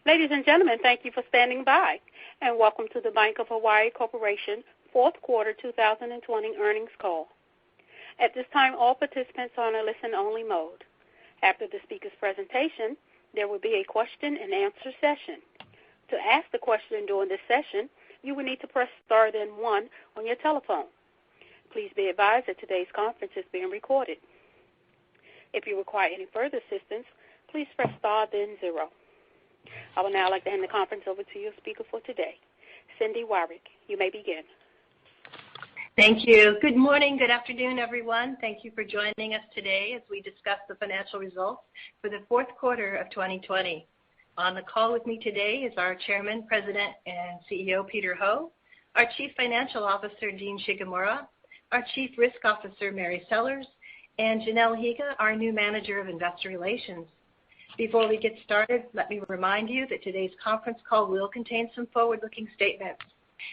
Ladies and gentlemen, thank you for standing by, and welcome to the Bank of Hawaii Corporation Fourth Quarter 2020 Earnings Call. At this time, all participants are on a listen-only mode. After the speaker's presentation, there will be a question-and-answer session. To ask the question during this session, you will need to press star then 1 on your telephone. Please be advised that today's conference is being recorded. If you require any further assistance, please press star then 0. I would now like to hand the conference over to your speaker for today, Cindy Wyrick. You may begin. Thank you. Good morning, good afternoon, everyone. Thank you for joining us today as we discuss the financial results for the fourth quarter of 2020. On the call with me today is our Chairman, President, and CEO, Peter Ho, our Chief Financial Officer, Dean Shigemura, our Chief Risk Officer, Mary Sellers, and Janelle Higa, our new Manager of Investor Relations. Before we get started, let me remind you that today's conference call will contain some forward-looking statements.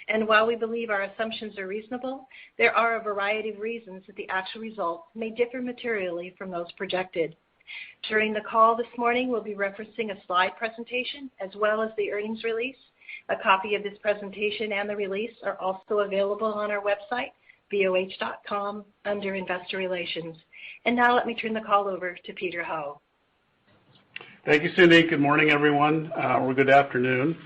And while we believe our assumptions are reasonable, there are a variety of reasons that the actual results may differ materially from those projected. During the call this morning, we'll be referencing a slide presentation as well as the earnings release. A copy of this presentation and the release are also available on our website, BOH.com, under Investor Relations. And now let me turn the call over to Peter Ho. Thank you, Cindy. Good morning, everyone, or good afternoon.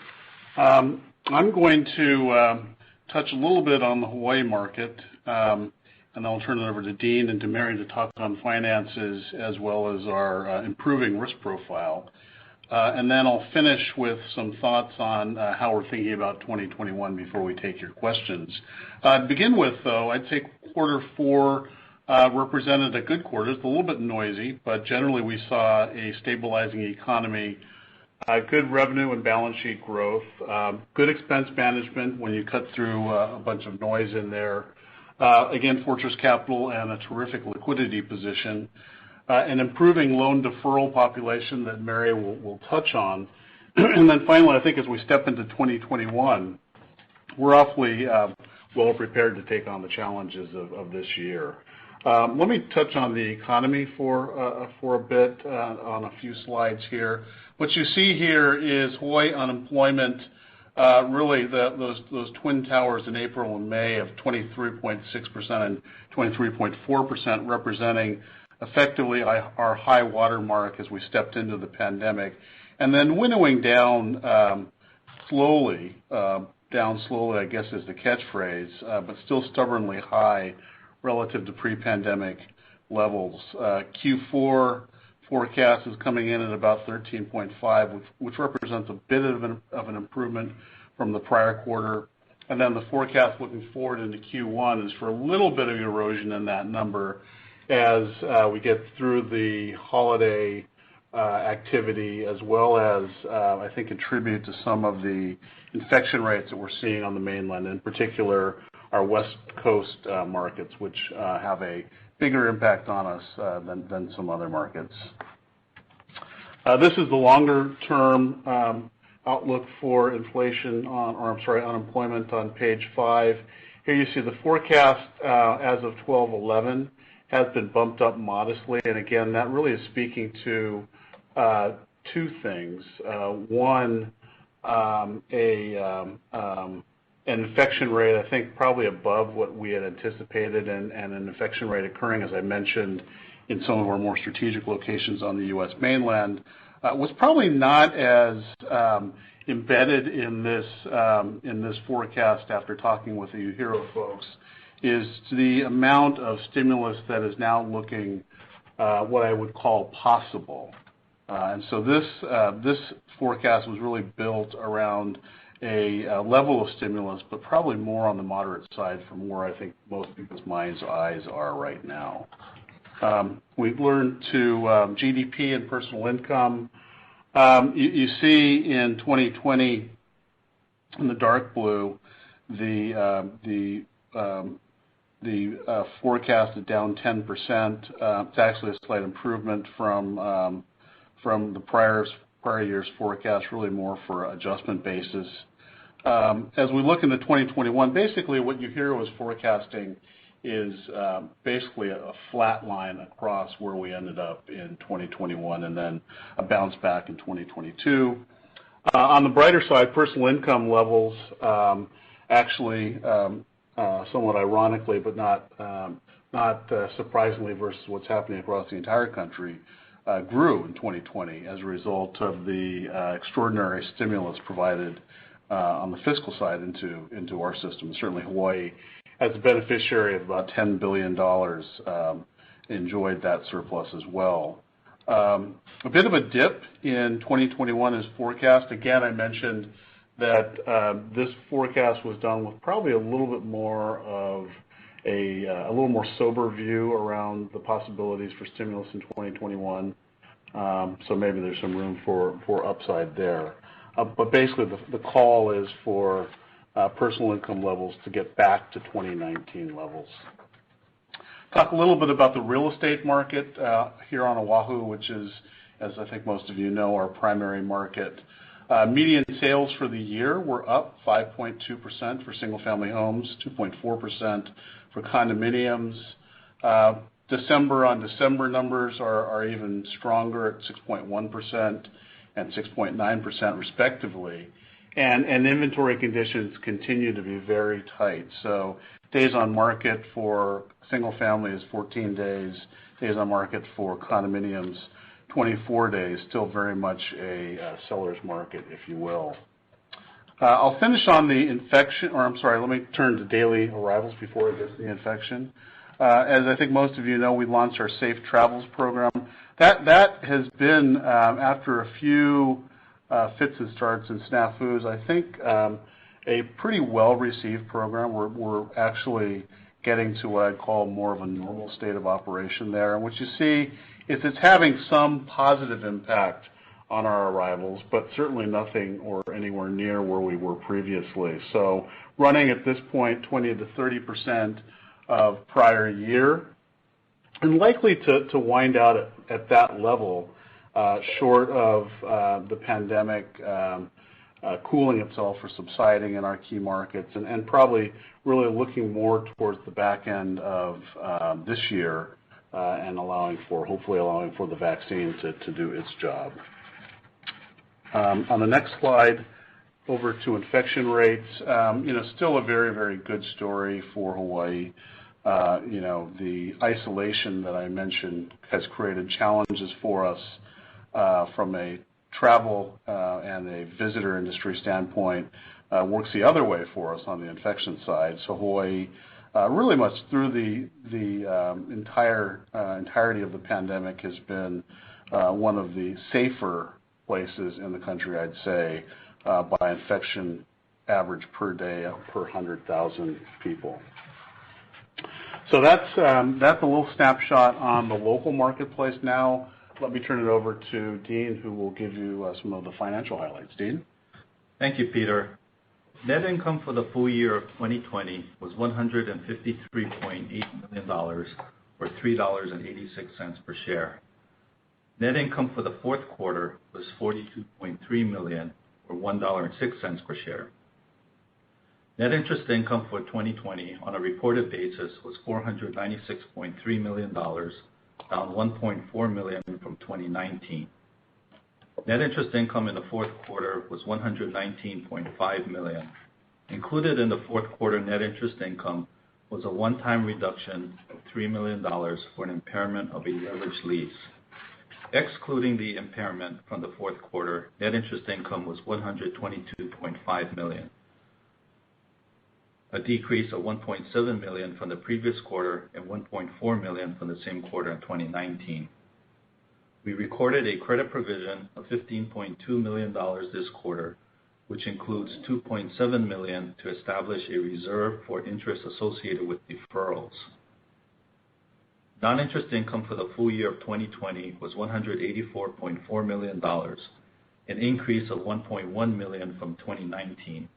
I'm going to touch a little bit on the Hawaii market, and then I'll turn it over to Dean and to Mary to talk on finances as well as our improving risk profile. And then I'll finish with some thoughts on how we're thinking about 2021 before we take your questions. To begin with, though, I'd say quarter four represented a good quarter. It's a little bit noisy, but generally we saw a stabilizing economy, good revenue and balance sheet growth, good expense management when you cut through a bunch of noise in there. Again, fortress capital and a terrific liquidity position, an improving loan deferral population that Mary will touch on. And then finally, I think as we step into 2021, we're awfully well prepared to take on the challenges of this year. Let me touch on the economy for a bit on a few slides here. What you see here is Hawaii unemployment, really those twin towers in April and May of 23.6% and 23.4%, representing effectively our high water mark as we stepped into the pandemic, and then winnowing down slowly, I guess is the catchphrase, but still stubbornly high relative to pre-pandemic levels. Q4 forecast is coming in at about 13.5, which represents a bit of an improvement from the prior quarter. And then the forecast looking forward into Q1 is for a little bit of erosion in that number as we get through the holiday activity, as well as I think contribute to some of the infection rates that we're seeing on the mainland, in particular our West Coast markets, which have a bigger impact on us than some other markets. This is the longer-term outlook for unemployment on page 5. Here you see the forecast as of 12/11 has been bumped up modestly, and again, that really is speaking to two things. One, an infection rate, I think, probably above what we had anticipated, and an infection rate occurring, as I mentioned, in some of our more strategic locations on the U.S. mainland, was probably not as embedded in this forecast after talking with the UHERO folks, is the amount of stimulus that is now looking what I would call possible. And so this forecast was really built around a level of stimulus, but probably more on the moderate side from where I think most people's minds' eyes are right now. We've learned to GDP and personal income. You see in 2020, in the dark blue, the forecast is down 10%. It's actually a slight improvement from the prior year's forecast, really more for adjustment basis. As we look into 2021, basically what UHERO is forecasting is basically a flat line across where we ended up in 2021, and then a bounce back in 2022. On the brighter side, personal income levels actually, somewhat ironically, but not surprisingly versus what's happening across the entire country, grew in 2020 as a result of the extraordinary stimulus provided on the fiscal side into our system. Certainly Hawaii, as a beneficiary of about $10 billion, enjoyed that surplus as well. A bit of a dip in 2021 is forecast. Again, I mentioned that this forecast was done with probably a little bit more of a little more sober view around the possibilities for stimulus in 2021. So maybe there's some room for upside there. But basically, the call is for personal income levels to get back to 2019 levels. Talk a little bit about the real estate market here on Oahu, which is, as I think most of you know, our primary market. Median sales for the year were up 5.2% for single-family homes, 2.4% for condominiums. December on December numbers are even stronger at 6.1% and 6.9% respectively. And inventory conditions continue to be very tight. So days on market for single family is 14 days. Days on market for condominiums, 24 days. Still very much a seller's market, if you will. I'll finish on the infection, or I'm sorry, let me turn to daily arrivals before I get to the infection. As I think most of you know, we launched our Safe Travels program. That has been, after a few fits and starts and snafus, I think a pretty well-received program. We're actually getting to what I'd call more of a normal state of operation there. And what you see is it's having some positive impact on our arrivals, but certainly nothing or anywhere near where we were previously. So running at this point 20 to 30% of prior year, and likely to wind out at that level, short of the pandemic cooling itself or subsiding in our key markets, and probably really looking more towards the back end of this year and hopefully allowing for the vaccine to do its job. On the next slide, over to infection rates. Still a very, very good story for Hawaii. The isolation that I mentioned has created challenges for us from a travel and a visitor industry standpoint. Works the other way for us on the infection side. So Hawaii, really much through the entirety of the pandemic, has been one of the safer places in the country, I'd say, by infection average per day per 100,000 people. So that's a little snapshot on the local marketplace. Now let me turn it over to Dean, who will give you some of the financial highlights. Dean? Thank you, Peter. Net income for the full year of 2020 was $153.8 million, or $3.86 per share. Net income for the fourth quarter was $42.3 million, or $1.06 per share. Net interest income for 2020 on a reported basis was $496.3 million, down $1.4 million from 2019. Net interest income in the fourth quarter was $119.5 million. Included in the fourth quarter net interest income was a one-time reduction of $3 million for an impairment of a leveraged lease. Excluding the impairment from the fourth quarter, net interest income was $122.5 million, a decrease of $1.7 million from the previous quarter and $1.4 million from the same quarter in 2019. We recorded a credit provision of $15.2 million this quarter, which includes $2.7 million to establish a reserve for interest associated with deferrals. Non-interest income for the full year of 2020 was $184.4 million, an increase of $1.1 million from 2019.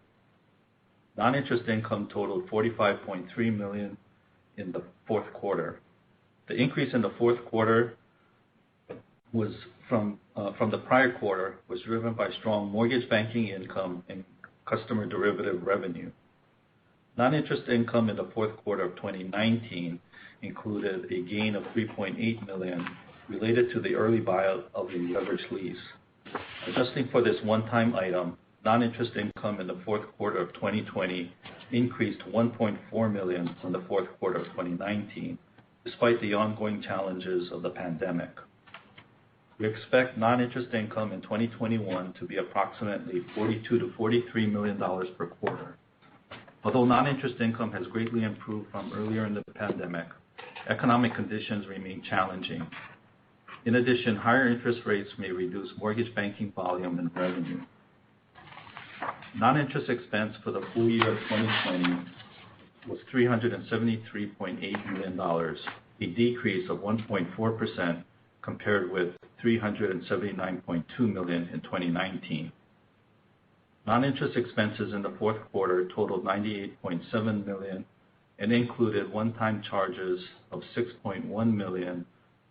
Non-interest income totaled $45.3 million in the fourth quarter. The increase in the fourth quarter was from the prior quarter was driven by strong mortgage banking income and customer derivative revenue. Non-interest income in the fourth quarter of 2019 included a gain of $3.8 million related to the early buyout of a leveraged lease. Adjusting for this one-time item, non-interest income in the fourth quarter of 2020 increased $1.4 million from the fourth quarter of 2019, despite the ongoing challenges of the pandemic. We expect non-interest income in 2021 to be approximately $42 to $43 million per quarter. Although non-interest income has greatly improved from earlier in the pandemic, economic conditions remain challenging. In addition, higher interest rates may reduce mortgage banking volume and revenue. Non-interest expense for the full year of 2020 was $373.8 million, a decrease of 1.4% compared with $379.2 million in 2019. Non-interest expenses in the fourth quarter totaled $98.7 million and included one-time charges of $6.1 million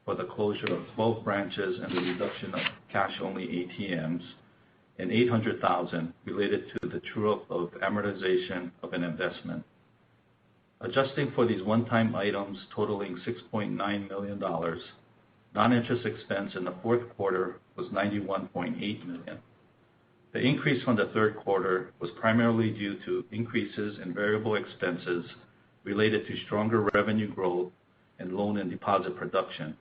for the closure of 12 branches and the reduction of cash-only ATMs, and $800,000 related to the true-up of amortization of an investment. Adjusting for these one-time items totaling $6.9 million, non-interest expense in the fourth quarter was $91.8 million. The increase from the third quarter was primarily due to increases in variable expenses related to stronger revenue growth and loan and deposit production.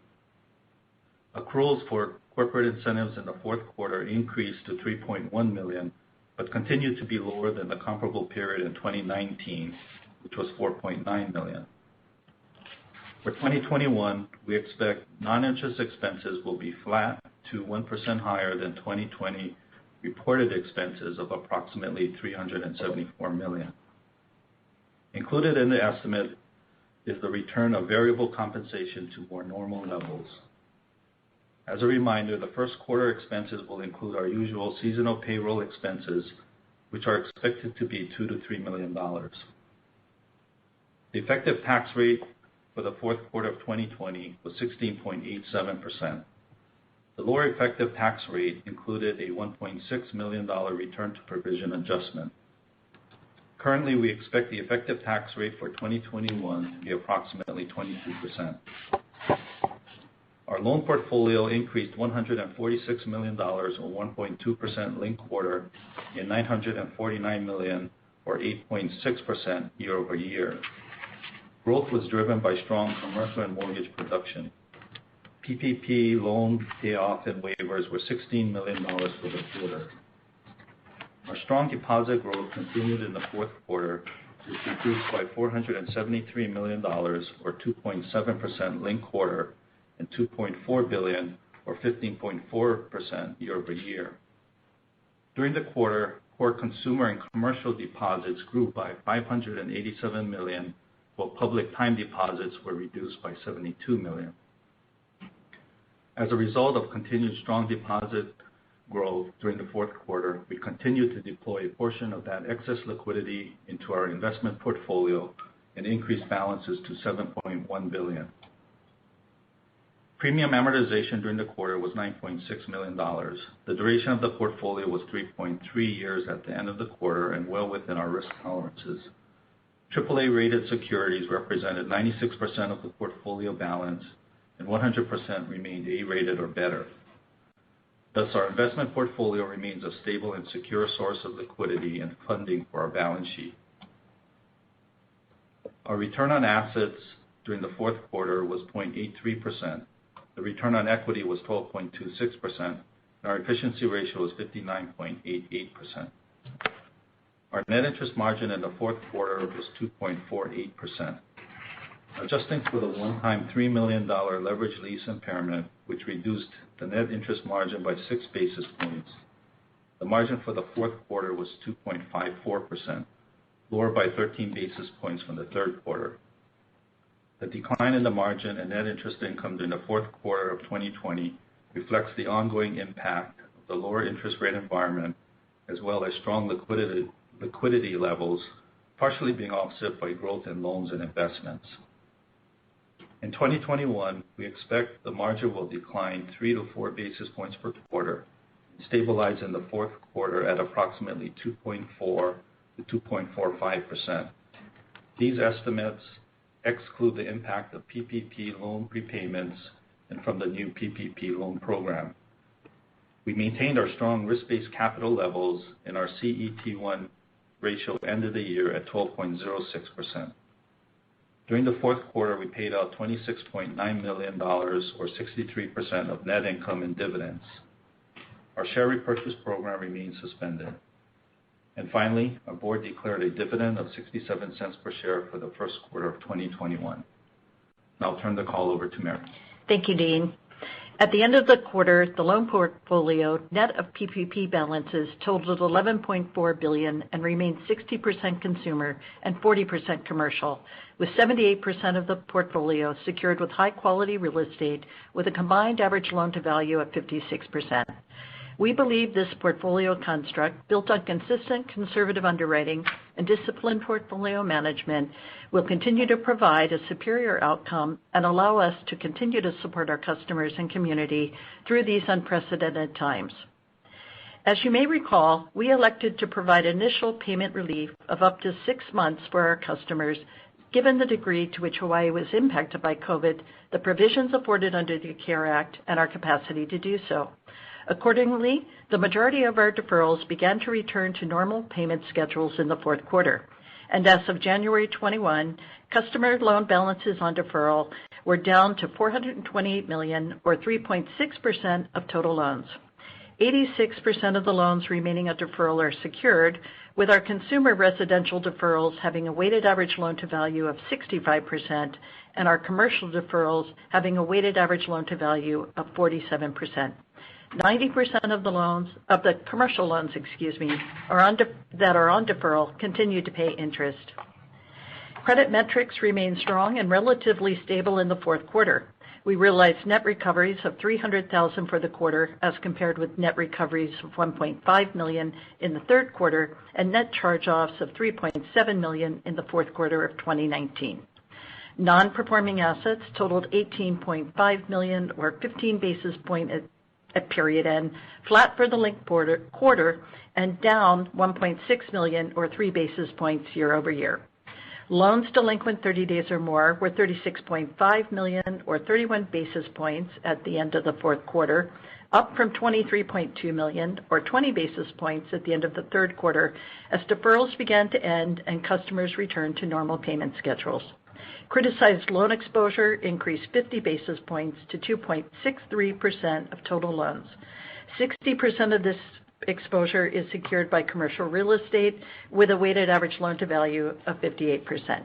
Accruals for corporate incentives in the fourth quarter increased to $3.1 million, but continued to be lower than the comparable period in 2019, which was $4.9 million. For 2021, we expect non-interest expenses will be flat to 1% higher than 2020 reported expenses of approximately $374 million. Included in the estimate is the return of variable compensation to more normal levels. As a reminder, the first quarter expenses will include our usual seasonal payroll expenses, which are expected to be $2 to $3 million. The effective tax rate for the fourth quarter of 2020 was 16.87%. The lower effective tax rate included a $1.6 million return to provision adjustment. Currently, we expect the effective tax rate for 2021 to be approximately 22%. Our loan portfolio increased $146 million, or 1.2% linked quarter, and $949 million, or 8.6% year over year. Growth was driven by strong commercial and mortgage production. PPP loan payoff and waivers were $16 million for the quarter. Our strong deposit growth continued in the fourth quarter, which increased by $473 million, or 2.7% linked quarter, and $2.4 billion, or 15.4% year over year. During the quarter, core consumer and commercial deposits grew by $587 million, while public time deposits were reduced by $72 million. As a result of continued strong deposit growth during the fourth quarter, we continued to deploy a portion of that excess liquidity into our investment portfolio and increased balances to $7.1 billion. Premium amortization during the quarter was $9.6 million. The duration of the portfolio was 3.3 years at the end of the quarter and well within our risk tolerances. AAA-rated securities represented 96% of the portfolio balance, and 100% remained A-rated or better. Thus, our investment portfolio remains a stable and secure source of liquidity and funding for our balance sheet. Our return on assets during the fourth quarter was 0.83%. The return on equity was 12.26%, and our efficiency ratio was 59.88%. Our net interest margin in the fourth quarter was 2.48%. Adjusting for the one-time $3 million leverage lease impairment, which reduced the net interest margin by 6 basis points, the margin for the fourth quarter was 2.54%, lower by 13 basis points from the third quarter. The decline in the margin and net interest income during the fourth quarter of 2020 reflects the ongoing impact of the lower interest rate environment, as well as strong liquidity levels, partially being offset by growth in loans and investments. In 2021, we expect the margin will decline 3 to 4 basis points per quarter and stabilize in the fourth quarter at approximately 2.4 to 2.45%. These estimates exclude the impact of PPP loan prepayments and from the new PPP loan program. We maintained our strong risk-based capital levels, and our CET1 ratio ended the year at 12.06%. During the fourth quarter, we paid out $26.9 million, or 63% of net income in dividends. Our share repurchase program remains suspended. And finally, our board declared a dividend of 67 cents per share for the first quarter of 2021. Now I'll turn the call over to Mary. Thank you, Dean. At the end of the quarter, the loan portfolio net of PPP balances totaled $11.4 billion and remained 60% consumer and 40% commercial, with 78% of the portfolio secured with high-quality real estate with a combined average loan-to-value of 56%. We believe this portfolio construct, built on consistent conservative underwriting and disciplined portfolio management, will continue to provide a superior outcome and allow us to continue to support our customers and community through these unprecedented times. As you may recall, we elected to provide initial payment relief of up to 6 months for our customers, given the degree to which Hawaii was impacted by COVID, the provisions afforded under the CARE Act, and our capacity to do so. Accordingly, the majority of our deferrals began to return to normal payment schedules in the fourth quarter. And as of January 21, customer loan balances on deferral were down to $428 million, or 3.6% of total loans. 86% of the loans remaining on deferral are secured, with our consumer residential deferrals having a weighted average loan-to-value of 65% and our commercial deferrals having a weighted average loan-to-value of 47%. 90% of the commercial loans, that are on deferral continue to pay interest. Credit metrics remain strong and relatively stable in the fourth quarter. We realized net recoveries of $300,000 for the quarter, as compared with net recoveries of $1.5 million in the third quarter and net charge-offs of $3.7 million in the fourth quarter of 2019. Non-performing assets totaled $18.5 million, or 15 basis points at period end, flat for the linked quarter, and down $1.6 million, or 3 basis points year over year. Loans delinquent 30 days or more were $36.5 million, or 31 basis points at the end of the fourth quarter, up from $23.2 million, or 20 basis points at the end of the third quarter, as deferrals began to end and customers returned to normal payment schedules. Criticized loan exposure increased 50 basis points to 2.63% of total loans. 60% of this exposure is secured by commercial real estate, with a weighted average loan-to-value of 58%.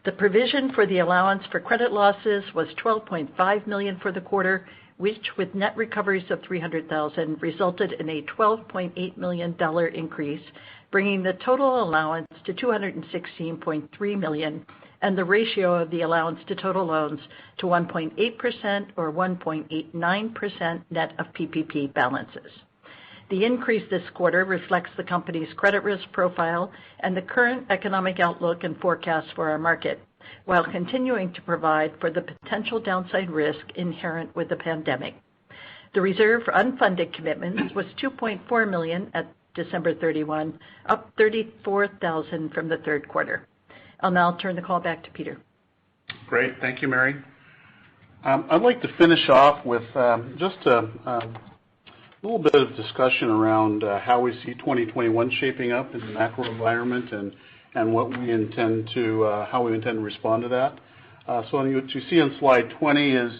The provision for the allowance for credit losses was $12.5 million for the quarter, which, with net recoveries of $300,000, resulted in a $12.8 million increase, bringing the total allowance to $216.3 million, and the ratio of the allowance to total loans to 1.8%, or 1.89% net of PPP balances. The increase this quarter reflects the company's credit risk profile and the current economic outlook and forecast for our market, while continuing to provide for the potential downside risk inherent with the pandemic. The reserve for unfunded commitments was $2.4 million at December 31, up $34,000 from the third quarter. I'll now turn the call back to Peter. Great. Thank you, Mary. I'd like to finish off with just a little bit of discussion around how we see 2021 shaping up in the macro environment and what we intend to, how we intend to respond to that. So what you see on slide 20 is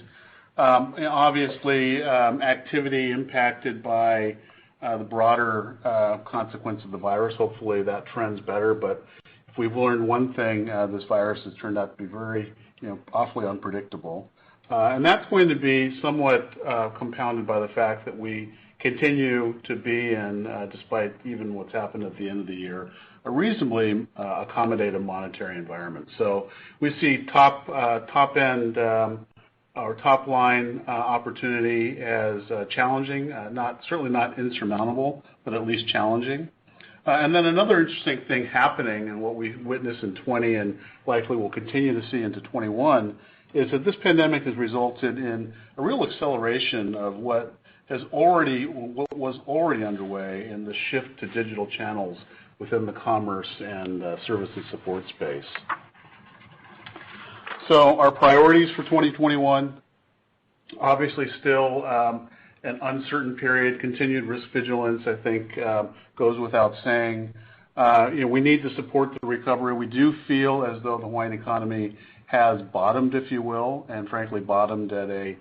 obviously activity impacted by the broader consequence of the virus. Hopefully that trend's better, but if we've learned one thing, this virus has turned out to be very, awfully unpredictable. And that's going to be somewhat compounded by the fact that we continue to be in, despite even what's happened at the end of the year, a reasonably accommodative monetary environment. So we see top end or top line opportunity as challenging, certainly not insurmountable, but at least challenging. And then another interesting thing happening, and what we witnessed in 20 and likely will continue to see into 21, is that this pandemic has resulted in a real acceleration of what was already underway in the shift to digital channels within the commerce and services support space. So our priorities for 2021, obviously still an uncertain period. Continued risk vigilance, I think, goes without saying. We need to support the recovery. We do feel as though the Hawaiian economy has bottomed, if you will, and frankly bottomed at a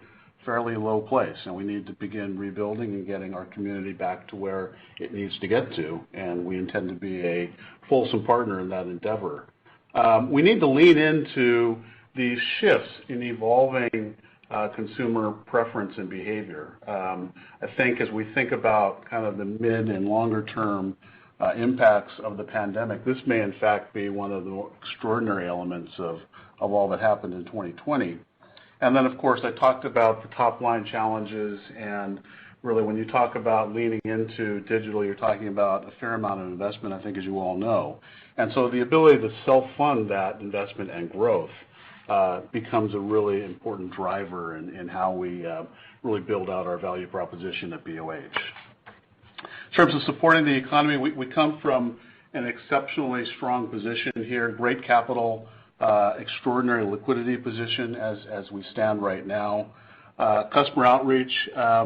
fairly low place. And we need to begin rebuilding and getting our community back to where it needs to get to. And we intend to be a fulsome partner in that endeavor. We need to lean into these shifts in evolving consumer preference and behavior. I think as we think about kind of the mid and longer term impacts of the pandemic, this may in fact be one of the extraordinary elements of all that happened in 2020. And then, of course, I talked about the top line challenges, and really when you talk about leaning into digital, you're talking about a fair amount of investment, I think, as you all know. And so the ability to self-fund that investment and growth becomes a really important driver in how we really build out our value proposition at BOH. In terms of supporting the economy, we come from an exceptionally strong position here, great capital, extraordinary liquidity position as we stand right now. Customer outreach, I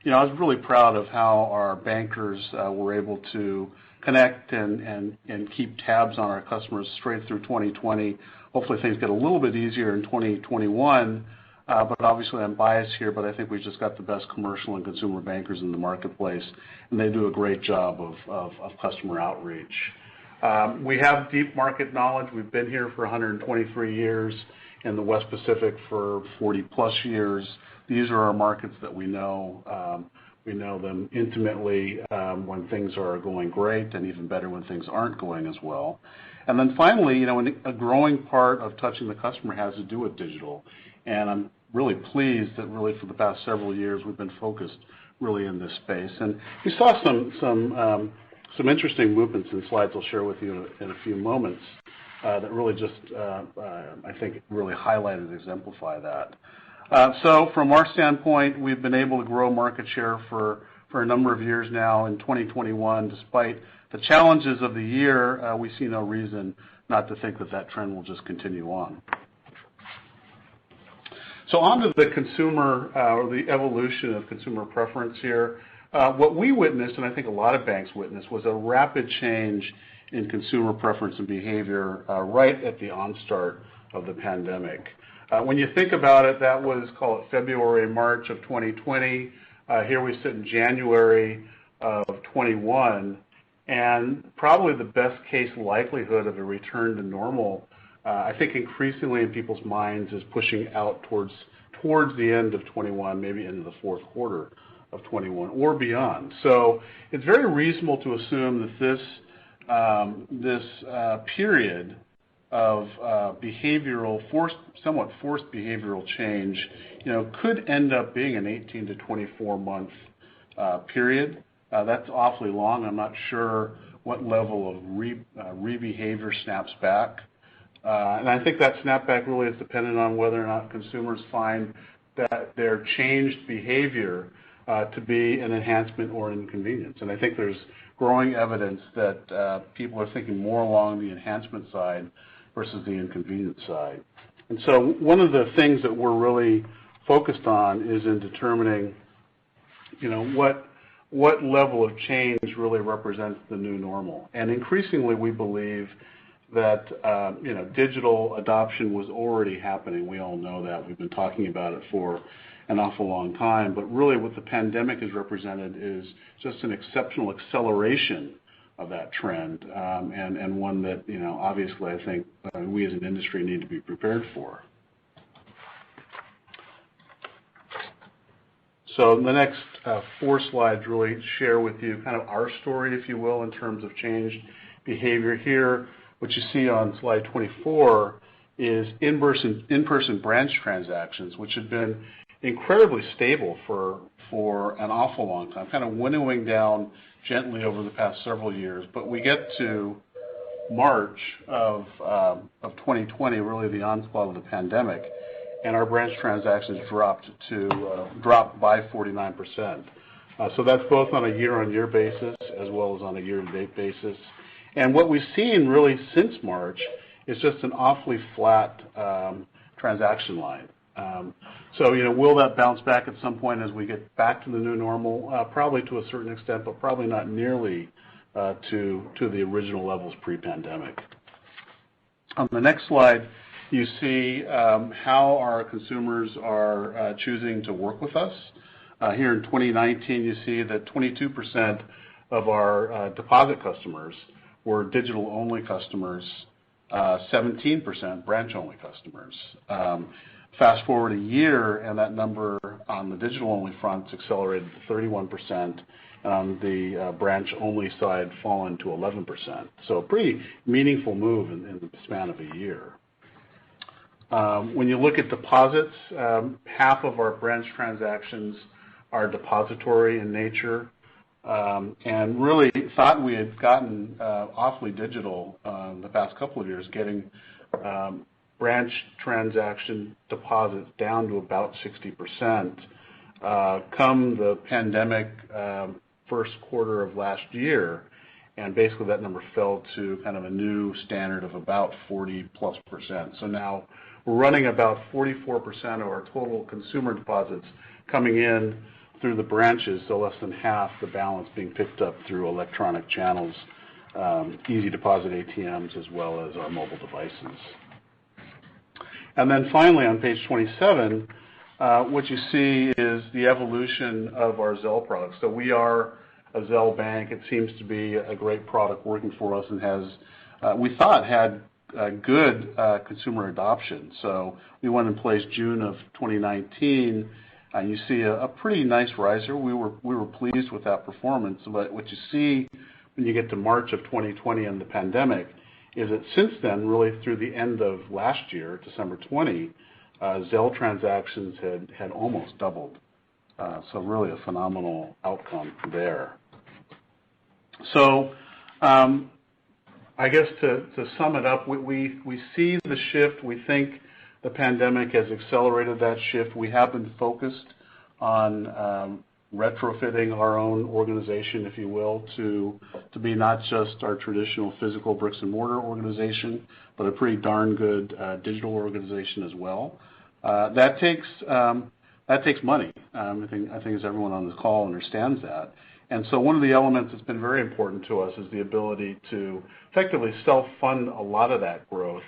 was really proud of how our bankers were able to connect and keep tabs on our customers straight through 2020. Hopefully things get a little bit easier in 2021, but obviously I'm biased here, but I think we've just got the best commercial and consumer bankers in the marketplace, and they do a great job of customer outreach. We have deep market knowledge. We've been here for 123 years, in the West Pacific for 40 plus years. These are our markets that we know. We know them intimately when things are going great, and even better when things aren't going as well. And then finally, a growing part of touching the customer has to do with digital. And I'm really pleased that really for the past several years we've been focused really in this space. And we saw some interesting movements in slides I'll share with you in a few moments that really just, I think, really highlight and exemplify that. So from our standpoint, we've been able to grow market share for a number of years now. In 2021, despite the challenges of the year, we see no reason not to think that trend will just continue on. So on to the consumer, or the evolution of consumer preference here. What we witnessed, and I think a lot of banks witnessed, was a rapid change in consumer preference and behavior right at the onstart of the pandemic. When you think about it, that was, call it February, March of 2020. Here we sit in January of 21, and probably the best case likelihood of a return to normal, I think increasingly in people's minds is pushing out towards the end of 21, maybe into the fourth quarter of 21 or beyond. So it's very reasonable to assume that this period of somewhat forced behavioral change, could end up being an 18 to 24 month period. That's awfully long. I'm not sure what level of re-behavior snaps back. And I think that snapback really is dependent on whether or not consumers find that their changed behavior to be an enhancement or an inconvenience. And I think there's growing evidence that people are thinking more along the enhancement side versus the inconvenience side. And so one of the things that we're really focused on is in determining, what level of change really represents the new normal. And increasingly we believe that, digital adoption was already happening. We all know that. We've been talking about it for an awful long time. But really what the pandemic has represented is just an exceptional acceleration of that trend, and one that, obviously I think we as an industry need to be prepared for. So the next 4 slides really share with you kind of our story, if you will, in terms of changed behavior here. What you see on slide 24 is in-person branch transactions, which have been incredibly stable for an awful long time, kind of winnowing down gently over the past several years. But we get to March of 2020, really the onslaught of the pandemic, and our branch transactions dropped by 49%. So that's both on a year-on-year basis as well as on a year-to-date basis. And what we've seen really since March is just an awfully flat transaction line. So, will that bounce back at some point as we get back to the new normal? Probably to a certain extent, but probably not nearly to the original levels pre-pandemic. On the next slide, you see how our consumers are choosing to work with us. Here in 2019, you see that 22% of our deposit customers were digital-only customers, 17% branch-only customers. Fast forward a year, and that number on the digital-only front accelerated to 31%, and on the branch-only side fallen to 11%. So a pretty meaningful move in the span of a year. When you look at deposits, half of our branch transactions are depository in nature, and really thought we had gotten awfully digital the past couple of years, getting branch transaction deposits down to about 60%. Come the pandemic first quarter of last year, and basically that number fell to kind of a new standard of about 40+%. So now we're running about 44% of our total consumer deposits coming in through the branches, so less than half the balance being picked up through electronic channels, easy deposit ATMs, as well as our mobile devices. And then finally, on page 27, what you see is the evolution of our Zell products. So we are a Zell bank. It seems to be a great product working for us and has, we thought, had good consumer adoption. So we went in place June of 2019. You see a pretty nice riser. We were pleased with that performance. But what you see when you get to March of 2020 and the pandemic is that since then, really through the end of last year, December 20, Zell transactions had almost doubled. So really a phenomenal outcome there. So I guess to sum it up, we see the shift. We think the pandemic has accelerated that shift. We have been focused on retrofitting our own organization, if you will, to be not just our traditional physical bricks and mortar organization, but a pretty darn good digital organization as well. That takes money. I think as everyone on this call understands that. And so one of the elements that's been very important to us is the ability to effectively self-fund a lot of that growth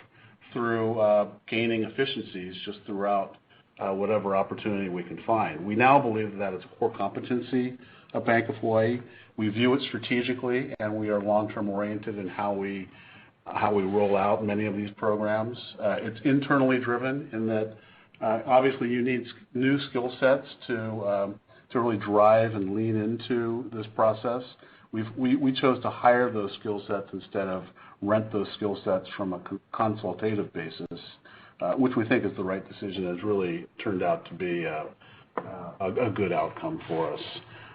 through gaining efficiencies just throughout whatever opportunity we can find. We now believe that is a core competency of Bank of Hawaii. We view it strategically, and we are long-term oriented in how we roll out many of these programs. It's internally driven in that obviously you need new skill sets to really drive and lean into this process. We chose to hire those skill sets instead of rent those skill sets from a consultative basis, which we think is the right decision and has really turned out to be a good outcome for us.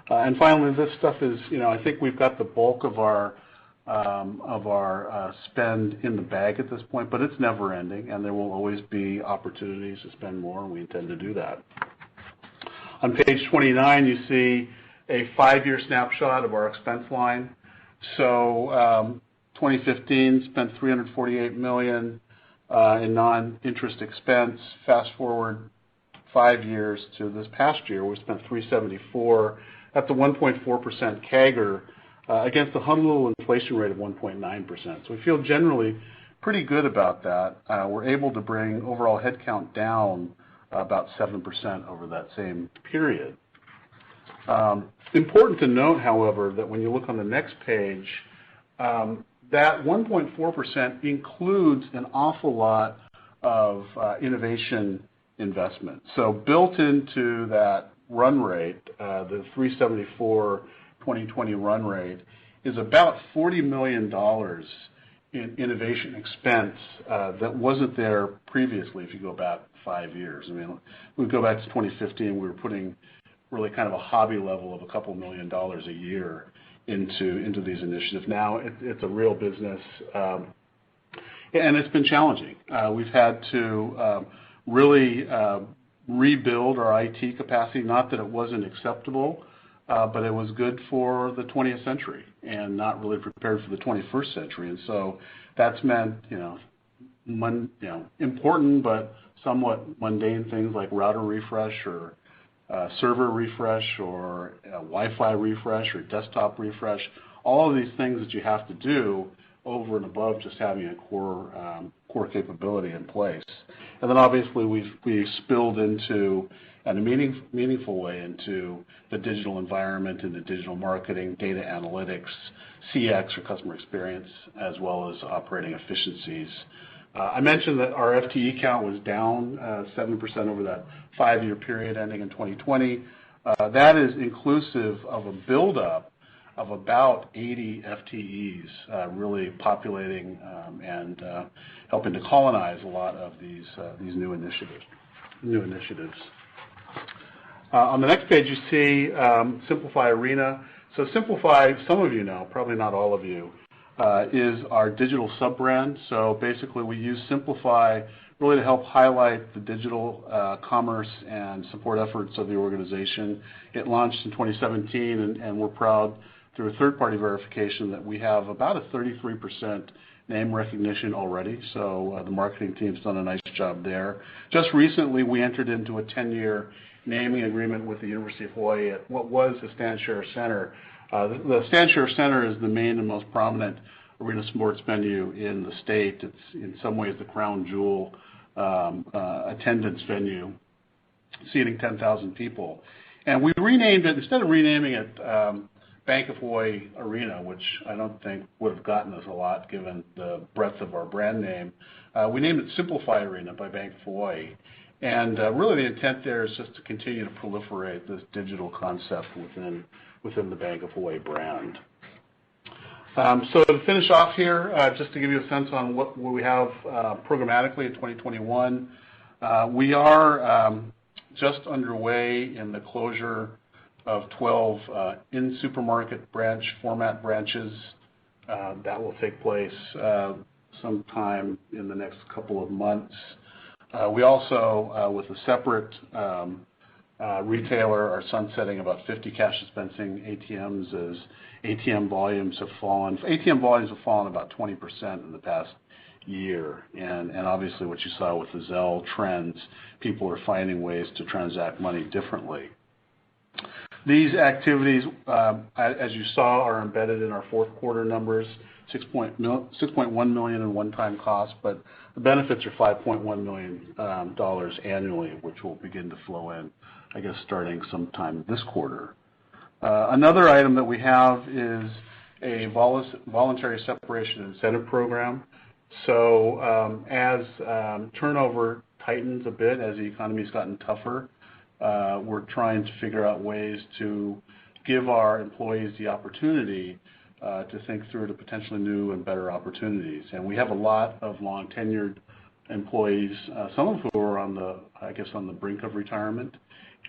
And finally, this stuff is, I think we've got the bulk of our spend in the bag at this point, but it's never ending, and there will always be opportunities to spend more, and we intend to do that. On page 29, you see a 5-year snapshot of our expense line. So 2015 spent $348 million in non-interest expense. Fast forward 5 years to this past year, we spent $374. That's a 1.4% CAGR against a humble inflation rate of 1.9%. So we feel generally pretty good about that. We're able to bring overall headcount down about 7% over that same period. Important to note, however, that when you look on the next page, that 1.4% includes an awful lot of innovation investment. So built into that run rate, the 374 2020 run rate, is about $40 million in innovation expense that wasn't there previously if you go back 5 years. I mean, we go back to 2015, we were putting really kind of a hobby level of a couple $1 million a year into these initiatives. Now it's a real business, and it's been challenging. We've had to really rebuild our IT capacity. Not that it wasn't acceptable, but it was good for the 20th century and not really prepared for the 21st century. And so that's meant, important but somewhat mundane things like router refresh or server refresh or Wi-Fi refresh or desktop refresh, all of these things that you have to do over and above just having a core capability in place. And then obviously we've spilled into, in a meaningful way, into the digital environment, into digital marketing, data analytics, CX or customer experience, as well as operating efficiencies. I mentioned that our FTE count was down 7% over that 5-year period ending in 2020. That is inclusive of a buildup of about 80 FTEs, really populating and helping to colonize a lot of these new initiatives. On the next page, you see Simplify Arena. So Simplify, some of you know, probably not all of you, is our digital sub-brand. So basically we use Simplify really to help highlight the digital commerce and support efforts of the organization. It launched in 2017, and we're proud through a third-party verification that we have about a 33% name recognition already. So the marketing team's done a nice job there. Just recently, we entered into a 10-year naming agreement with the University of Hawaii at what was the Stanshare Center. The Stanshare Center is the main and most prominent arena sports venue in the state. It's in some ways the crown jewel attendance venue, seating 10,000 people. And we renamed it, instead of renaming it Bank of Hawaii Arena, which I don't think would have gotten us a lot given the breadth of our brand name, we named it Simplify Arena by Bank of Hawaii. And really the intent there is just to continue to proliferate this digital concept within the Bank of Hawaii brand. So to finish off here, just to give you a sense on what we have programmatically in 2021, we are just underway in the closure of 12 in-supermarket branch format branches. That will take place sometime in the next couple of months. We also, with a separate retailer, are sunsetting about 50 cash dispensing ATMs as ATM volumes have fallen. ATM volumes have fallen about 20% in the past year, and obviously what you saw with the Zell trends, people are finding ways to transact money differently. These activities, as you saw, are embedded in our fourth quarter numbers, $6.1 million in one-time costs, but the benefits are $5.1 million annually, which will begin to flow in, I guess, starting sometime this quarter. Another item that we have is a voluntary separation incentive program. So as turnover tightens a bit, as the economy's gotten tougher, we're trying to figure out ways to give our employees the opportunity to think through to potentially new and better opportunities. And we have a lot of long-tenured employees, some of who are on the brink of retirement.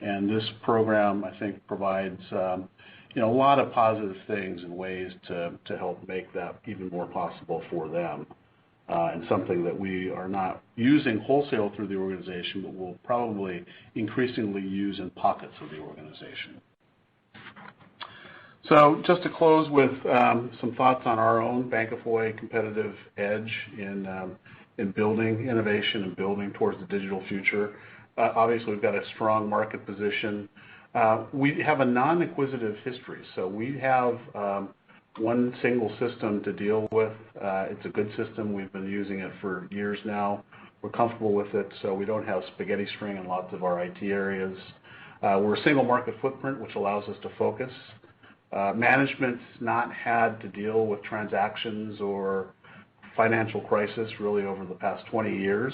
And this program, I think, provides a lot of positive things and ways to help make that even more possible for them. And something that we are not using wholesale through the organization, but will probably increasingly use in pockets of the organization. So just to close with some thoughts on our own Bank of Hawaii competitive edge in building innovation and building towards the digital future. Obviously, we've got a strong market position. We have a non-acquisitive history, so we have one single system to deal with. It's a good system. We've been using it for years now. We're comfortable with it, so we don't have spaghetti string in lots of our IT areas. We're a single market footprint, which allows us to focus. Management's not had to deal with transactions or financial crisis really over the past 20 years,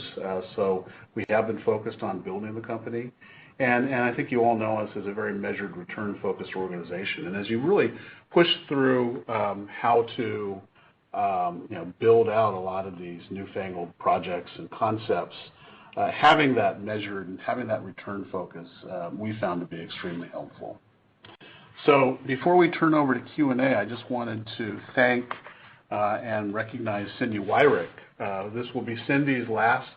so we have been focused on building the company. And I think you all know us as a very measured, return-focused organization. And as you really push through how to build out a lot of these newfangled projects and concepts, having that measured and having that return focus, we found to be extremely helpful. So before we turn over to Q&A, I just wanted to thank and recognize Cindy Wyrick. This will be Cindy's last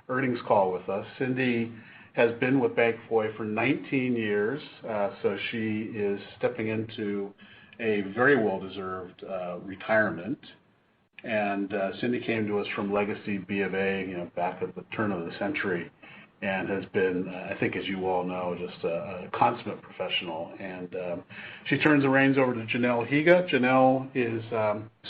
earnings call with us. Cindy has been with Bank of Hawaii for 19 years, so she is stepping into a very well-deserved retirement. And Cindy came to us from legacy B of A, back at the turn of the century, and has been, I think as you all know, just a consummate professional. And she turns the reins over to Janelle Higa. Janelle is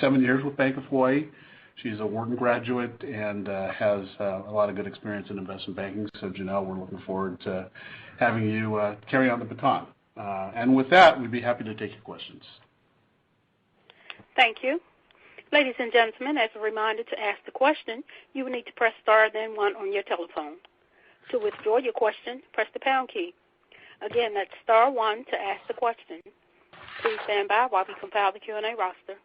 7 years with Bank of Hawaii. She's a Wharton graduate and has a lot of good experience in investment banking. So Janelle, we're looking forward to having you carry on the baton. And with that, we'd be happy to take your questions. Thank you. Ladies and gentlemen, as a reminder to ask the question, you will need to press star then 1 on your telephone. To withdraw your question, press the pound key. Again, that's star 1 to ask the question. Please stand by while we compile the Q&A roster.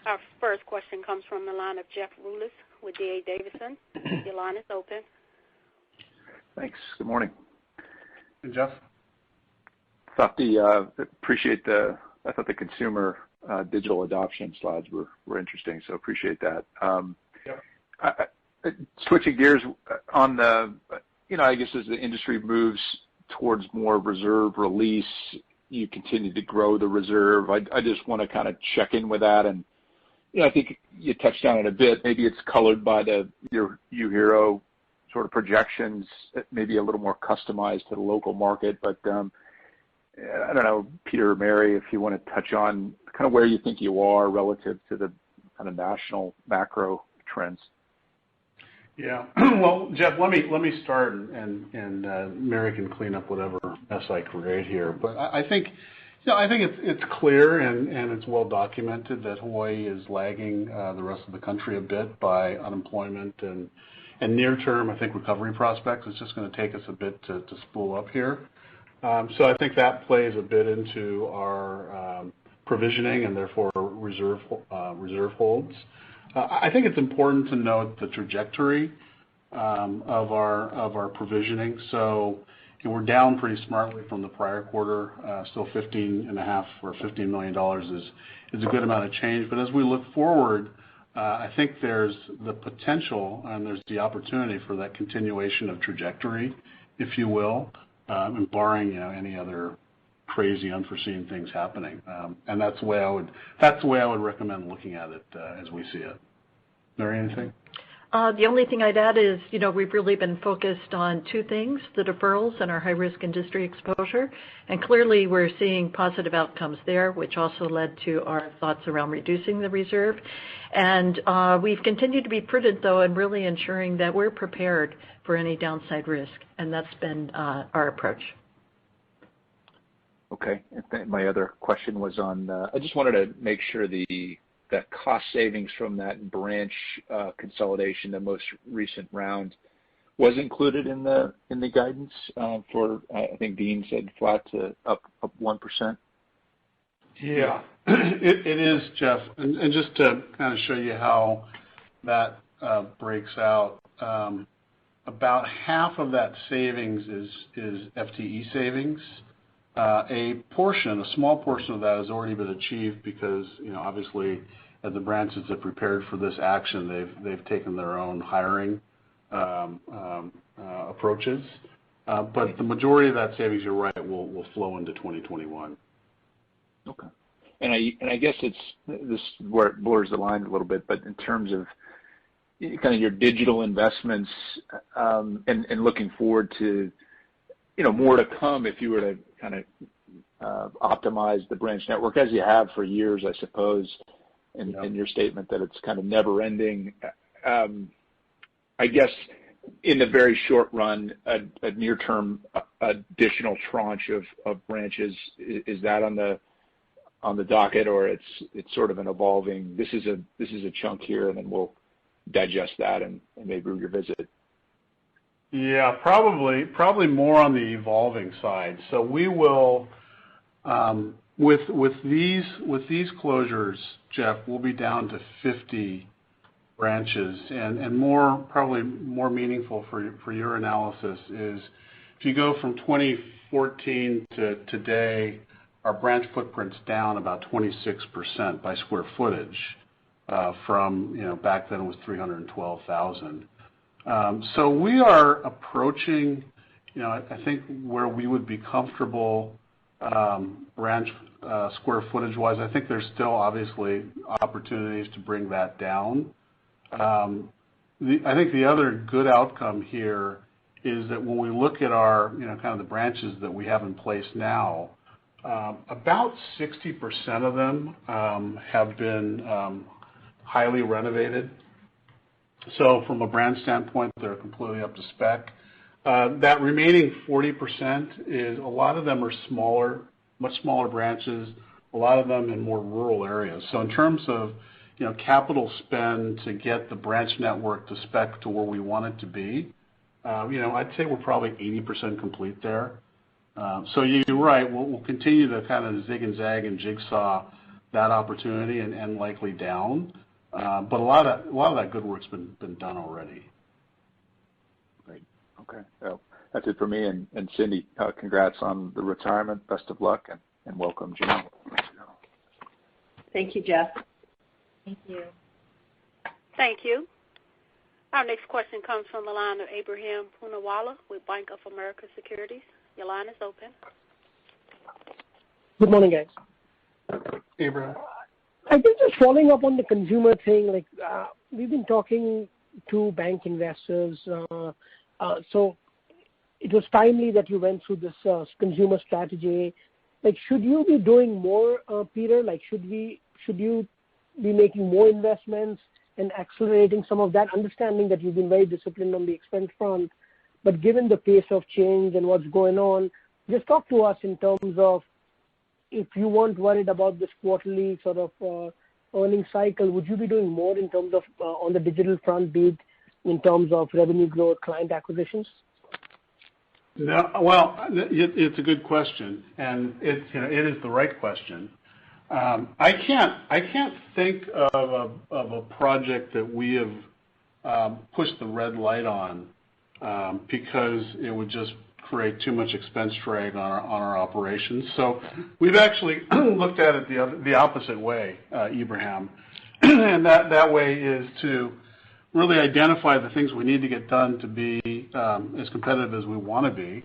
Our first question comes from the line of Jeff Rulis with D.A. Davidson. Your line is open. Thanks. Good morning. Hey, Jeff. I thought the consumer digital adoption slides were interesting, so appreciate that. Yep. Switching gears on the, I guess as the industry moves towards more reserve release, you continue to grow the reserve. I just want to kind of check in with that, and I think you touched on it a bit. Maybe it's colored by your UHERO sort of projections, maybe a little more customized to the local market. But I don't know, Peter or Mary, if you want to touch on kind of where you think you are relative to the kind of national macro trends. Yeah. Well, Jeff, let me start, and Mary can clean up whatever mess I create here. But I think it's clear and it's well documented that Hawaii is lagging the rest of the country a bit by unemployment and near term. I think recovery prospects. It's just going to take us a bit to spool up here. So I think that plays a bit into our provisioning and therefore reserve holds. I think it's important to note the trajectory of our provisioning. So we're down pretty smartly from the prior quarter. Still $15.5 or $15 million is a good amount of change. But as we look forward, I think there's the potential and there's the opportunity for that continuation of trajectory, if you will, and barring any other crazy unforeseen things happening. And that's the way I would recommend looking at it as we see it. Mary, anything? The only thing I'd add is, we've really been focused on two things, the deferrals and our high-risk industry exposure. And clearly we're seeing positive outcomes there, which also led to our thoughts around reducing the reserve. And we've continued to be prudent, though, in really ensuring that we're prepared for any downside risk. And that's been our approach. Okay. My other question was on, I just wanted to make sure that cost savings from that branch consolidation, the most recent round, was included in the guidance for, I think Dean said flat to up 1%. Yeah, it is, Jeff. And just to kind of show you how that breaks out, about half of that savings is FTE savings. A small portion of that has already been achieved because, obviously, as the branches have prepared for this action, they've taken their own hiring approaches. But the majority of that savings, you're right, will flow into 2021. Okay. And I guess this is where it blurs the line a little bit, but in terms of kind of your digital investments and looking forward to more to come if you were to kind of optimize the branch network as you have for years, I suppose, in your statement that it's kind of never ending. I guess in the very short run, a near term additional tranche of branches, is that on the docket, or it's sort of an evolving, this is a chunk here and then we'll digest that and maybe revisit? Yeah, probably more on the evolving side. So we will, with these closures, Jeff, we'll be down to 50 branches, and probably more meaningful for your analysis is if you go from 2014 to today, our branch footprint's down about 26% by square footage. From back then it was 312,000. So we are approaching, I think where we would be comfortable branch square footage-wise. I think there's still obviously opportunities to bring that down. I think the other good outcome here is that when we look at our, kind of the branches that we have in place now, about 60% of them have been highly renovated. So from a brand standpoint, they're completely up to spec. That remaining 40% is, a lot of them are smaller, much smaller branches, a lot of them in more rural areas. So in terms of, capital spend to get the branch network to spec to where we want it to be, I'd say we're probably 80% complete there. So you're right, we'll continue to kind of zig and zag and jigsaw that opportunity and likely down. But a lot of that good work's been done already. Great. Okay. Well, that's it for me. And Cindy, congrats on the retirement. Best of luck and welcome, Jim. Thank you, Jeff. Thank you. Thank you. Our next question comes from the line of Abraham Poonawala with Bank of America Securities. Your line is open. Good morning, guys. Abraham. I think just following up on the consumer thing, we've been talking to bank investors, so it was timely that you went through this consumer strategy. Should you be doing more, Peter? Should you be making more investments and accelerating some of that, understanding that you've been very disciplined on the expense front, but given the pace of change and what's going on, just talk to us in terms of, if you weren't worried about this quarterly sort of earning cycle, would you be doing more in terms of on the digital front, be it in terms of revenue growth, client acquisitions? No, well, it's a good question, and it is the right question. I can't think of a project that we have pushed the red light on because it would just create too much expense drag on our operations. So we've actually looked at it the opposite way, Ibrahim, and that way is to really identify the things we need to get done to be as competitive as we want to be,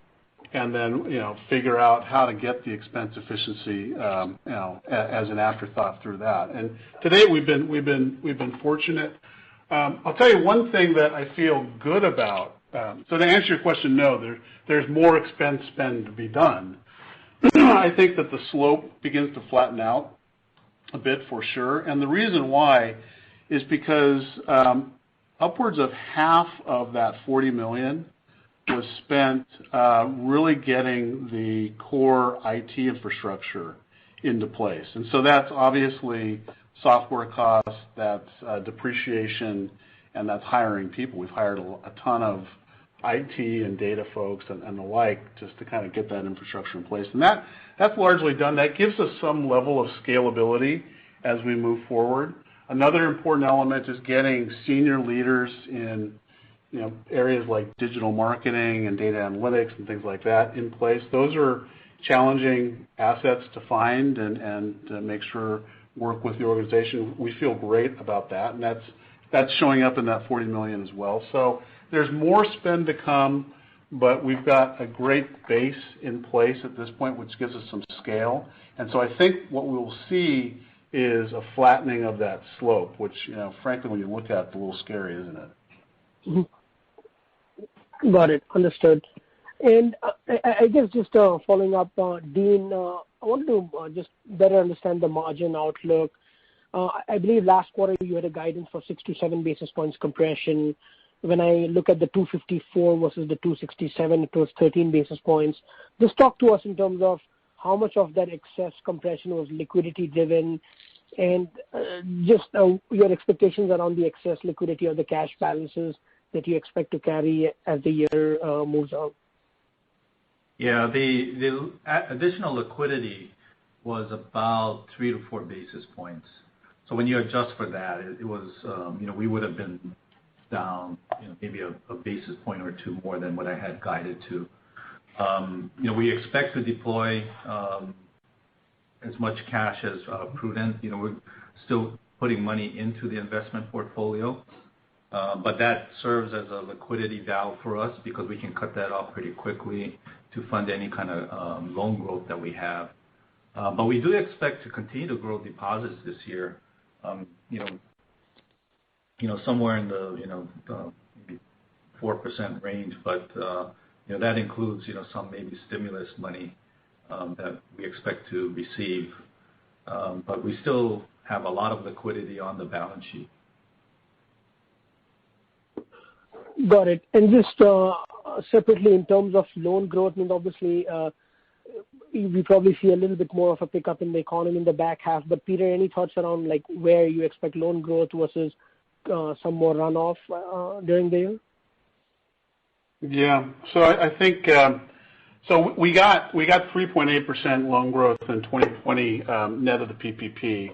and then figure out how to get the expense efficiency as an afterthought through that. And to date we've been fortunate. I'll tell you one thing that I feel good about. So to answer your question, no, there's more expense spend to be done. I think that the slope begins to flatten out a bit for sure, and the reason why is because upwards of half of that $40 million was spent really getting the core IT infrastructure into place. And so that's obviously software costs, that's depreciation, and that's hiring people. We've hired a ton of IT and data folks and the like just to kind of get that infrastructure in place. And that's largely done. That gives us some level of scalability as we move forward. Another important element is getting senior leaders in areas like digital marketing and data analytics and things like that in place. Those are challenging assets to find and to make sure work with the organization. We feel great about that, and that's showing up in that $40 million as well. So there's more spend to come, but we've got a great base in place at this point, which gives us some scale. And so I think what we'll see is a flattening of that slope, which, frankly, when you look at it, it's a little scary, isn't it? Mm-hmm. Got it. Understood. And I guess just following up, Dean, I wanted to just better understand the margin outlook. I believe last quarter you had a guidance for 6 to 7 basis points compression. When I look at the 254 versus the 267, it was 13 basis points. Just talk to us in terms of how much of that excess compression was liquidity driven, and just your expectations around the excess liquidity or the cash balances that you expect to carry as the year moves on. Yeah, the additional liquidity was about 3 to 4 basis points. So when you adjust for that, it was, we would have been down, maybe a basis point or two more than what I had guided to. We expect to deploy as much cash as prudent. We're still putting money into the investment portfolio, but that serves as a liquidity valve for us because we can cut that off pretty quickly to fund any kind of loan growth that we have. But we do expect to continue to grow deposits this year, somewhere in the, maybe 4% range, but, that includes, some maybe stimulus money that we expect to receive. But we still have a lot of liquidity on the balance sheet. Got it. And just separately, in terms of loan growth, I mean, obviously, we probably see a little bit more of a pickup in the economy in the back half. But Peter, any thoughts around like where you expect loan growth versus some more runoff during the year? Yeah. So I think so we got 3.8% loan growth in 2020 net of the PPP,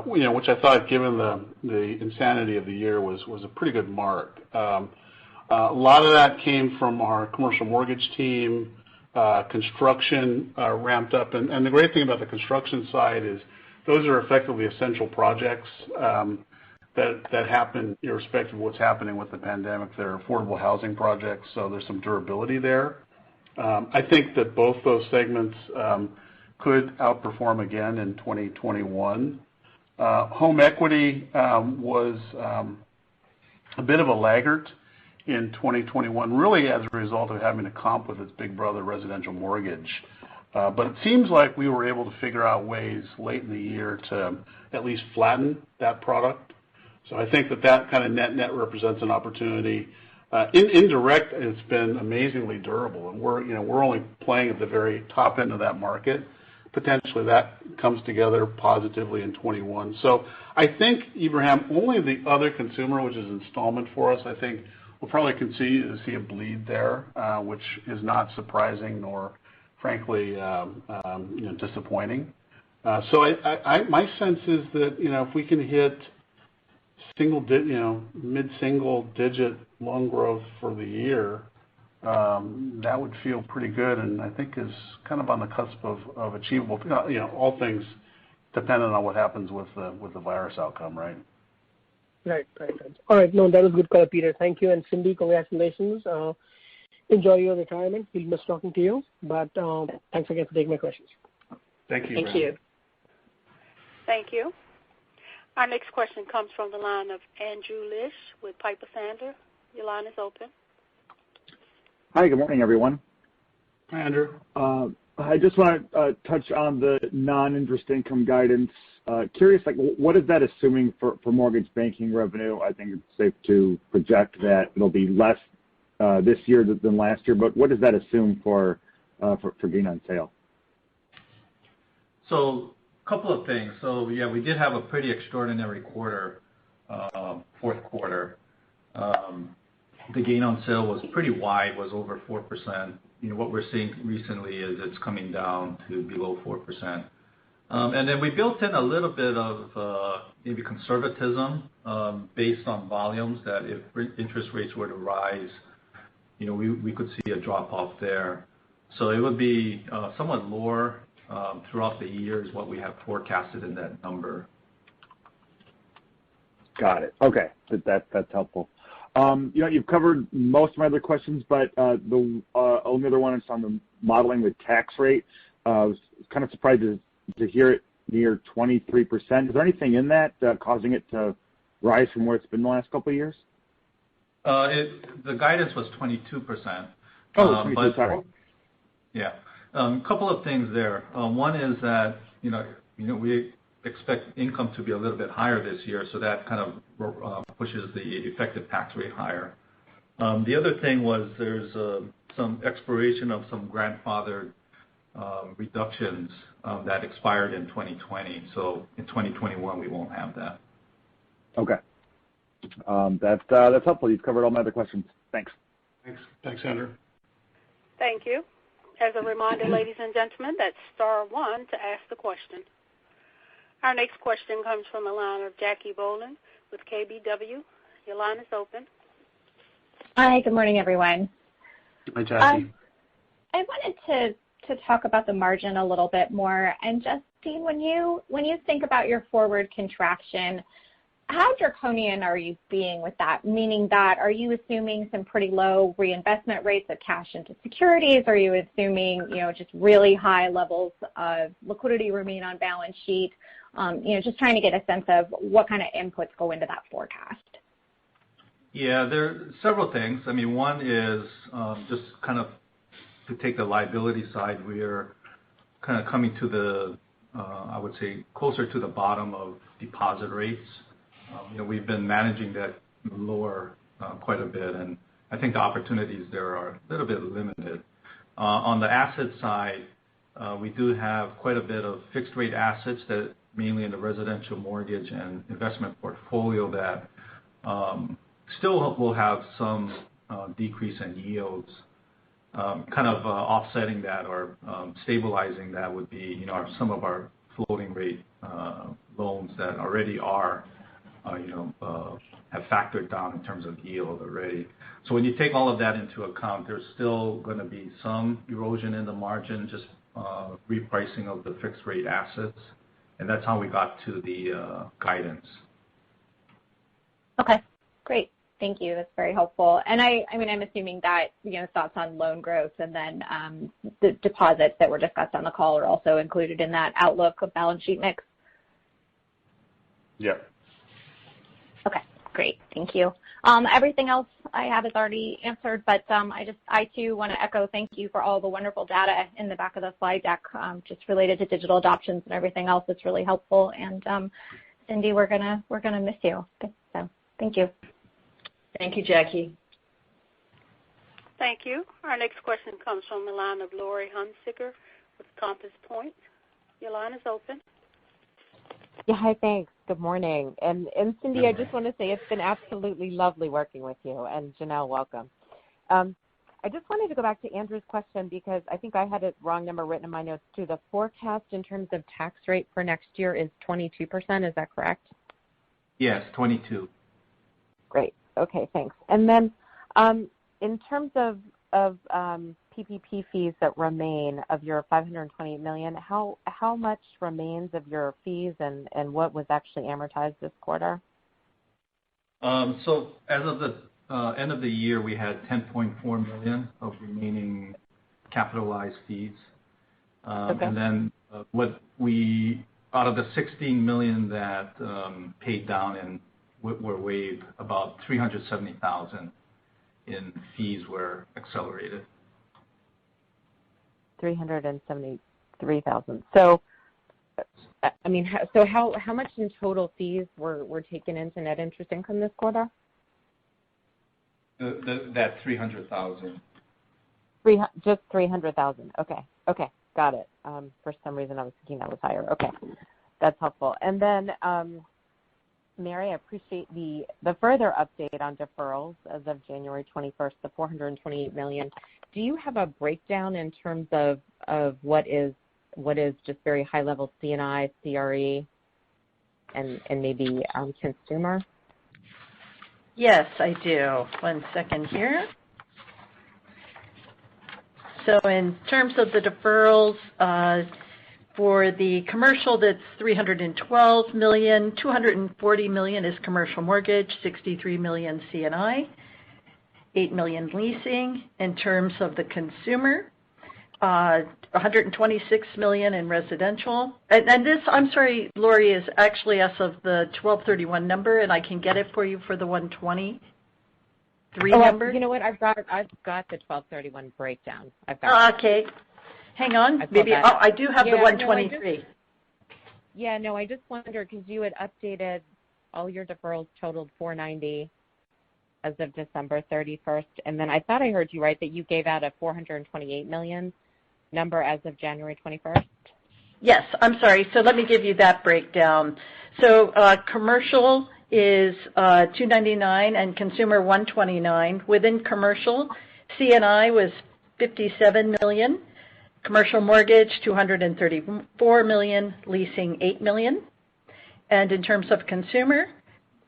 which I thought, given the insanity of the year, was a pretty good mark. A lot of that came from our commercial mortgage team. Construction ramped up, and the great thing about the construction side is those are effectively essential projects that happen irrespective of what's happening with the pandemic. They're affordable housing projects, so there's some durability there. I think that both those segments could outperform again in 2021. Home equity was a bit of a laggard in 2021, really as a result of having to comp with its big brother, residential mortgage. But it seems like we were able to figure out ways late in the year to at least flatten that product. So I think that kind of net represents an opportunity. Indirect has been amazingly durable, and we're only playing at the very top end of that market. Potentially that comes together positively in 21. So I think, Ibrahim, only the other consumer, which is installment for us, I think we'll probably continue to see a bleed there, which is not surprising nor, frankly, disappointing. So my sense is that if we can hit mid-single digit loan growth for the year, that would feel pretty good, and I think is kind of on the cusp of achievable. All things dependent on what happens with the virus outcome, right? Right. All right. No, that was good call, Peter. Thank you. And Cindy, congratulations. Enjoy your retirement. We'll miss talking to you, but thanks again for taking my questions. Thank you. Thank you. Thank you. Our next question comes from the line of Andrew Liesch with Piper Sandler. Your line is open. Hi, good morning, everyone. Hi, Andrew. I just want to touch on the non-interest income guidance. Curious, what is that assuming for mortgage banking revenue? I think it's safe to project that it'll be less this year than last year, but what does that assume for gain on sale? So a couple of things. So yeah, we did have a pretty extraordinary quarter, fourth quarter. The gain on sale was pretty wide, was over 4%. What we're seeing recently is it's coming down to below 4%. And then we built in a little bit of maybe conservatism based on volumes, that if interest rates were to rise, we could see a drop off there. So it would be somewhat lower throughout the year is what we have forecasted in that number. Got it. Okay, that's helpful. You've covered most of my other questions, but the only other one is on the modeling the tax rate. I was kind of surprised to hear it near 23%. Is there anything in that causing it to rise from where it's been the last couple of years? The guidance was 22%. Oh, 22, sorry. Yeah. A couple of things there. One is that, we expect income to be a little bit higher this year, so that kind of pushes the effective tax rate higher. The other thing was there's some expiration of some grandfathered reductions that expired in 2020. So in 2021, we won't have that. Okay. That's helpful. You've covered all my other questions. Thanks. Thanks, Andrew. Thank you. As a reminder, ladies and gentlemen, that's star one to ask the question. Our next question comes from the line of Jackie Boland with KBW. Your line is open. Hi, good morning, everyone. Hi, Jackie. I wanted to talk about the margin a little bit more. And Justine, when you think about your forward contraction, how draconian are you being with that? Meaning that, are you assuming some pretty low reinvestment rates of cash into securities? Are you assuming, just really high levels of liquidity remain on balance sheet? Just trying to get a sense of what kind of inputs go into that forecast. Yeah, there are several things. I mean, one is just kind of to take the liability side, we are kind of coming to the, I would say, closer to the bottom of deposit rates. We've been managing that lower quite a bit, and I think the opportunities there are a little bit limited. On the asset side, we do have quite a bit of fixed rate assets that mainly in the residential mortgage and investment portfolio that still will have some decrease in yields. Kind of offsetting that or stabilizing that would be, some of our floating rate loans that already are, have factored down in terms of yield already. So when you take all of that into account, there's still going to be some erosion in the margin, just repricing of the fixed rate assets, and that's how we got to the guidance. Okay, great. Thank you. That's very helpful. And I'm assuming that, thoughts on loan growth and then the deposits that were discussed on the call are also included in that outlook of balance sheet mix. Yeah. Okay, great. Thank you. Everything else I have is already answered, but I too want to echo thank you for all the wonderful data in the back of the slide deck, just related to digital adoptions and everything else. It's really helpful. And Cindy, we're gonna miss you. So thank you. Thank you, Jackie. Thank you. Our next question comes from the line of Lori Hunsicker with Compass Point. Your line is open. Yeah, hi, thanks. Good morning. And Cindy, I just want to say it's been absolutely lovely working with you. And Janelle, welcome. I just wanted to go back to Andrew's question because I think I had a wrong number written in my notes too. The forecast in terms of tax rate for next year is 22%. Is that correct? Yes, 22. Great. Okay, thanks. And then in terms of PPP fees that remain of your $528 million, how much remains of your fees and what was actually amortized this quarter? So as of the end of the year, we had $10.4 million of remaining capitalized fees. Okay. And then out of the $16 million that paid down and were waived, about $370,000 in fees were accelerated. $373,000. So, I mean, so how much in total fees were taken into net interest income this quarter? That $300,000. Just $300,000. Okay, got it. For some reason, I was thinking that was higher. Okay, that's helpful. And then, Mary, I appreciate the further update on deferrals as of January 21st, the $428 million. Do you have a breakdown in terms of what is just very high level C&I, CRE, and maybe consumer? Yes, I do. One second here. So in terms of the deferrals, for the commercial, that's $312 million. $240 million is commercial mortgage, $63 million C&I, $8 million leasing. In terms of the consumer, $126 million in residential. And this, I'm sorry, Lori, is actually as of the 12/31 number, and I can get it for you for the 123 number. You know what? I've got the 12/31 breakdown. I've got okay. Hang on. Maybe I do have the 123. I just wondered because you had updated all your deferrals totaled $490 as of December 31st, and then I thought I heard you right that you gave out a $428 million number as of January 21st. Yes, I'm sorry. So let me give you that breakdown. So commercial is $299 and consumer $129. Within commercial, C&I was $57 million. Commercial mortgage, $234 million, leasing $8 million. And in terms of consumer,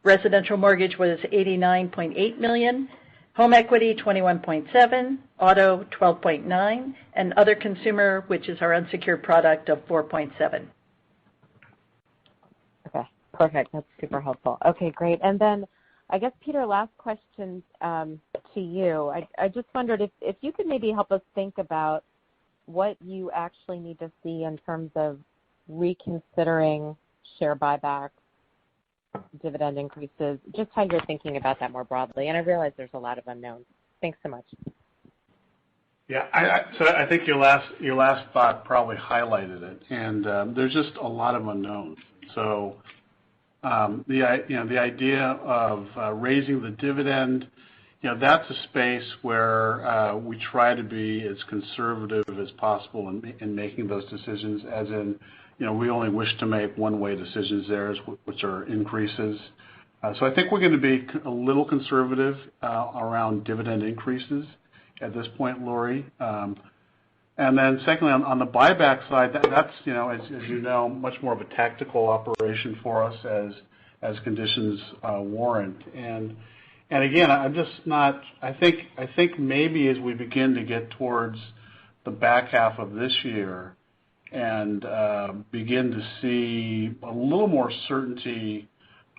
residential mortgage was $89.8 million, home equity $21.7, auto $12.9, and other consumer, which is our unsecured product, of $4.7. Perfect. That's super helpful. Okay, great. And then I guess, Peter, last question to you. I just wondered if you could maybe help us think about what you actually need to see in terms of reconsidering share buybacks, dividend increases, just how you're thinking about that more broadly. And I realize there's a lot of unknowns. Thanks so much. Yeah, so I think your last thought probably highlighted it, and there's just a lot of unknowns. So the idea of raising the dividend, that's a space where we try to be as conservative as possible in making those decisions, as in, we only wish to make one-way decisions there, which are increases. So I think we're going to be a little conservative around dividend increases at this point, Lori. And then secondly, on the buyback side, that's, as you know, much more of a tactical operation for us as conditions warrant. And again, I'm just not, I think maybe as we begin to get towards the back half of this year and begin to see a little more certainty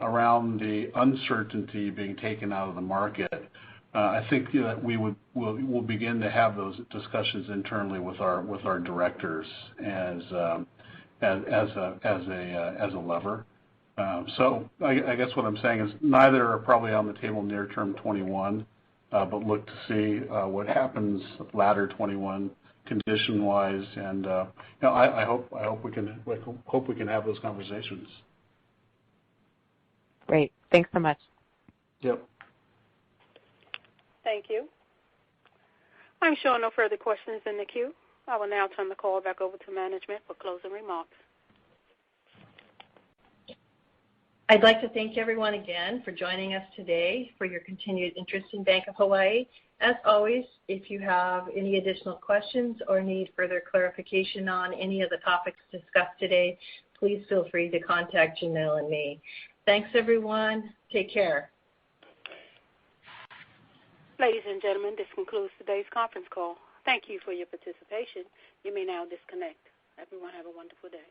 around the uncertainty being taken out of the market, I think that we'll begin to have those discussions internally with our directors as a lever. So I guess what I'm saying is neither are probably on the table near term 21, but look to see what happens latter 21 condition wise, and I hope we can have those conversations. Great. Thanks so much. Yep. Thank you. I'm showing no further questions in the queue. I will now turn the call back over to management for closing remarks. I'd like to thank everyone again for joining us today, for your continued interest in Bank of Hawaii. As always, if you have any additional questions or need further clarification on any of the topics discussed today, please feel free to contact Janelle and me. Thanks, everyone. Take care. Ladies and gentlemen, this concludes today's conference call. Thank you for your participation. You may now disconnect. Everyone have a wonderful day.